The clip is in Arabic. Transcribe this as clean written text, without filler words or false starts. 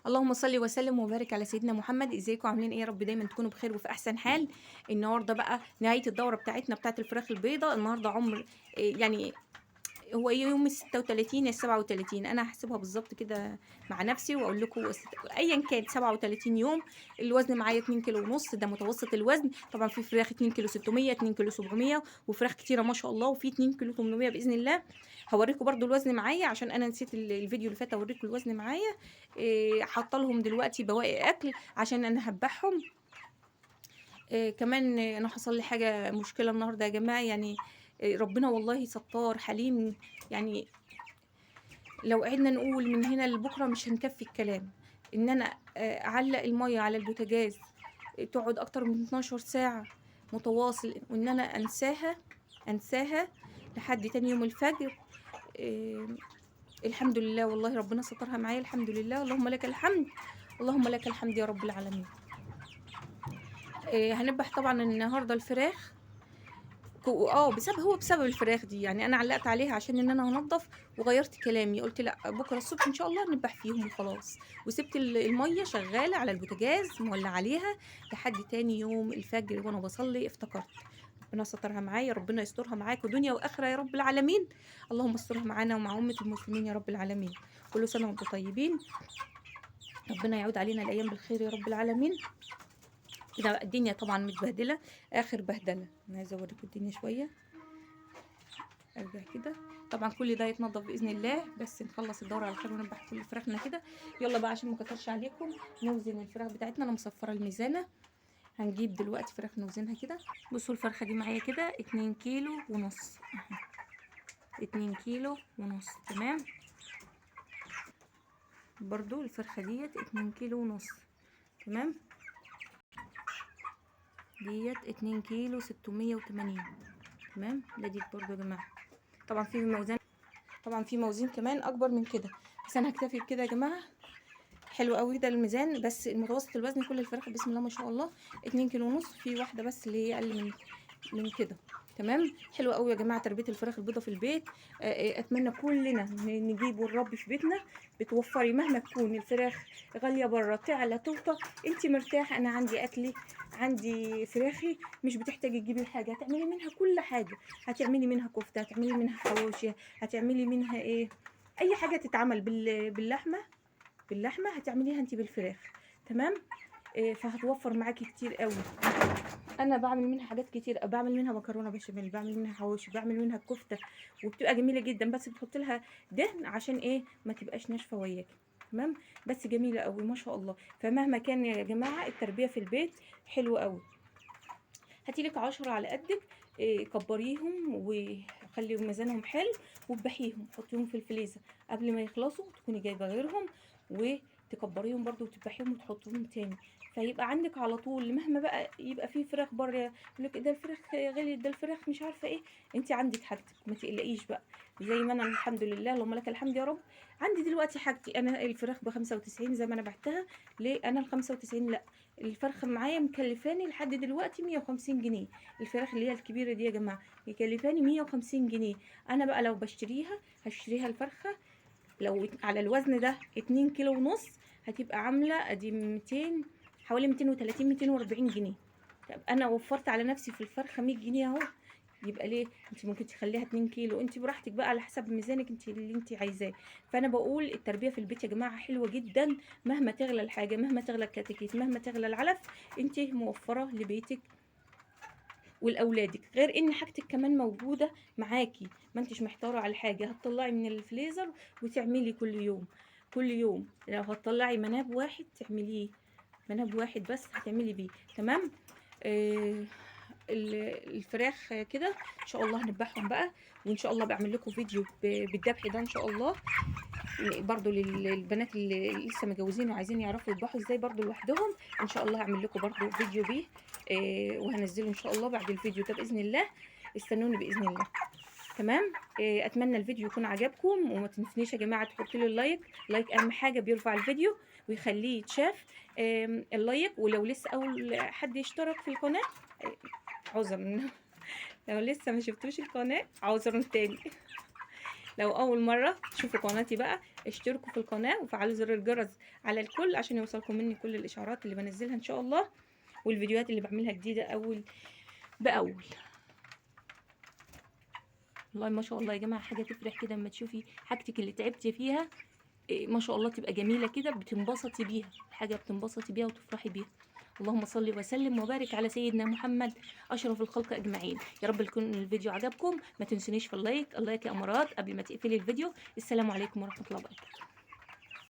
اللهم صل وسلم وبارك على سيدنا محمد. ازيكم عاملين ايه؟ يا رب دايما تكونوا بخير وفي احسن حال. النهارده بقى نهايه الدوره بتاعتنا بتاعت الفراخ البيضاء. النهارده عمر يعني هو يوم ال36 يا ال37، انا هحسبها بالظبط كده مع نفسي واقول لكم ايا كان 37 يوم. الوزن معايا 2 كيلو ونص، ده متوسط الوزن. طبعا في فراخ 2 كيلو 600، 2 كيلو 700، وفراخ كتيره ما شاء الله، وفي 2 كيلو 800 باذن الله. هوريكم برضو الوزن معايا عشان انا نسيت الفيديو اللي فات اوريكم الوزن معايا. حاطه لهم دلوقتي بواقي اكل عشان انا هذبحهم. كمان انا حصل لي حاجه مشكله النهارده يا جماعه يعني. ربنا والله ستار حليم يعني. لو قعدنا نقول من هنا لبكره مش هنكفي الكلام. ان انا اعلق الميه على البوتاجاز تقعد اكتر من 12 ساعه متواصل، وان انا انساها لحد تاني يوم الفجر. آه، الحمد لله والله ربنا سترها معايا، الحمد لله، اللهم لك الحمد. اللهم لك الحمد يا رب العالمين. هنذبح طبعا النهارده الفراخ. بسبب الفراخ دي يعني انا علقت عليها عشان ان انا هنضف، وغيرت كلامي قلت لا بكره الصبح ان شاء الله نذبح فيهم وخلاص. وسبت الميه شغاله على البوتاجاز مولع عليها لحد تاني يوم الفجر وانا بصلي افتكرت. ربنا سترها معايا، ربنا يسترها معاكم دنيا واخره يا رب العالمين. اللهم استرها معانا ومع امه المسلمين يا رب العالمين. كل سنه وانتم طيبين، ربنا يعود علينا الايام بالخير يا رب العالمين. كده الدنيا طبعا متبهدله اخر بهدله. انا عايزه اوريكم الدنيا شويه. ارجع كده. طبعا كل ده يتنضف باذن الله، بس نخلص الدوره على خير ونذبح كل فراخنا كده. يلا بقى عشان ما اكترش عليكم نوزن الفراخ بتاعتنا. انا مصفره الميزانه. هنجيب دلوقتي فراخ نوزنها كده. بصوا الفرخه دي معايا كده 2 كيلو ونص. 2 كيلو ونص تمام. برضو الفرخه ديت 2 كيلو ونص تمام. ديت 2 كيلو 680 تمام. ده دي برضو يا جماعه. طبعا في موزان، طبعا في موازين كمان اكبر من كده، بس انا هكتفي بكده يا جماعه. حلو قوي ده الميزان، بس المتوسط الوزن كل الفراخ بسم الله ما شاء الله 2 كيلو ونص. في واحده بس اللي هي اقل من كده تمام. حلو قوي يا جماعه تربيه الفراخ البيضاء في البيت. اتمنى كلنا نجيب ونربي في بيتنا. بتوفري مهما تكون الفراخ غاليه بره، تعلى توطى، انت مرتاحه. انا عندي اكلي، عندي فراخي، مش بتحتاجي تجيبي حاجه، هتعملي منها كل حاجه. هتعملي منها كفته، هتعملي منها حواوشي، هتعملي منها ايه، اي حاجه تتعمل باللحمه هتعمليها انت بالفراخ تمام. فهتوفر معاكي كتير قوي. انا بعمل منها حاجات كتير، بعمل منها مكرونه بشاميل، بعمل منها حواوشي، بعمل منها كفته، وبتبقى جميله جدا. بس بتحط لها دهن عشان ايه ما تبقاش ناشفه وياكي تمام. بس جميله قوي ما شاء الله. فمهما كان يا جماعه التربيه في البيت حلوه قوي. هاتيلك 10 على قدك. كبريهم وخلي ميزانهم حلو، وذبحيهم حطيهم في الفريزر قبل ما يخلصوا تكوني جايبه غيرهم، وتكبريهم برضو وتذبحيهم وتحطيهم تاني. فيبقى عندك على طول مهما بقى يبقى في فراخ بره يقول لك ده الفراخ غليت، ده الفراخ مش عارفه ايه، انت عندك حاجتك ما تقلقيش بقى. زي ما انا الحمد لله، اللهم لك الحمد يا رب، عندي دلوقتي حاجتي. انا الفراخ ب 95 زي ما انا بعتها. ليه انا ال 95؟ لا، الفرخه معايا مكلفاني لحد دلوقتي 150 جنيه. الفراخ اللي هي الكبيره دي يا جماعه مكلفاني 150 جنيه. انا بقى لو بشتريها هشتريها الفرخه لو على الوزن ده 2 كيلو ونص، هتبقى عامله ادي 200، حوالي 230 240 جنيه. طب انا وفرت على نفسي في الفرخه 100 جنيه اهو. يبقى ليه؟ انت ممكن تخليها 2 كيلو، انت براحتك بقى على حسب ميزانك انت اللي انت عايزاه. فانا بقول التربيه في البيت يا جماعه حلوه جدا. مهما تغلى الحاجه، مهما تغلى الكتاكيت، مهما تغلى العلف، انت موفره لبيتك ولاولادك. غير ان حاجتك كمان موجوده معاكي، ما انتش محتاره على حاجه. هتطلعي من الفريزر وتعملي كل يوم. كل يوم لو هتطلعي مناب واحد تعمليه، مناب واحد بس هتعملي بيه تمام. آه الفراخ كده ان شاء الله هنذبحهم بقى. وان شاء الله بعمل لكم فيديو بالذبح ده ان شاء الله. برضو للبنات اللي لسه متجوزين وعايزين يعرفوا يذبحوا ازاي برضو لوحدهم، ان شاء الله هعمل لكم برضو فيديو بيه. وهنزله ان شاء الله بعد الفيديو ده باذن الله. استنوني باذن الله تمام. اتمنى الفيديو يكون عجبكم، وما تنسونيش يا جماعه تحطوا لي اللايك. لايك اهم حاجه بيرفع الفيديو ويخليه يتشاف. اللايك، ولو لسه اول حد يشترك في القناه عذرا لو لسه ما شفتوش القناه عذرا تاني. لو اول مره تشوفوا قناتي بقى، اشتركوا في القناه وفعلوا زر الجرس على الكل عشان يوصلكم مني كل الاشعارات اللي بنزلها ان شاء الله، والفيديوهات اللي بعملها جديده اول باول. والله ما شاء الله يا جماعه، حاجه تفرح كده اما تشوفي حاجتك اللي تعبتي فيها ما شاء الله تبقى جميله كده، بتنبسطي بيها، حاجه بتنبسطي بيها وتفرحي بيها. اللهم صل وسلم وبارك على سيدنا محمد اشرف الخلق اجمعين. يا رب يكون الفيديو عجبكم، ما تنسونيش في اللايك. اللايك يا امارات قبل ما تقفلي الفيديو. السلام عليكم ورحمه الله وبركاته.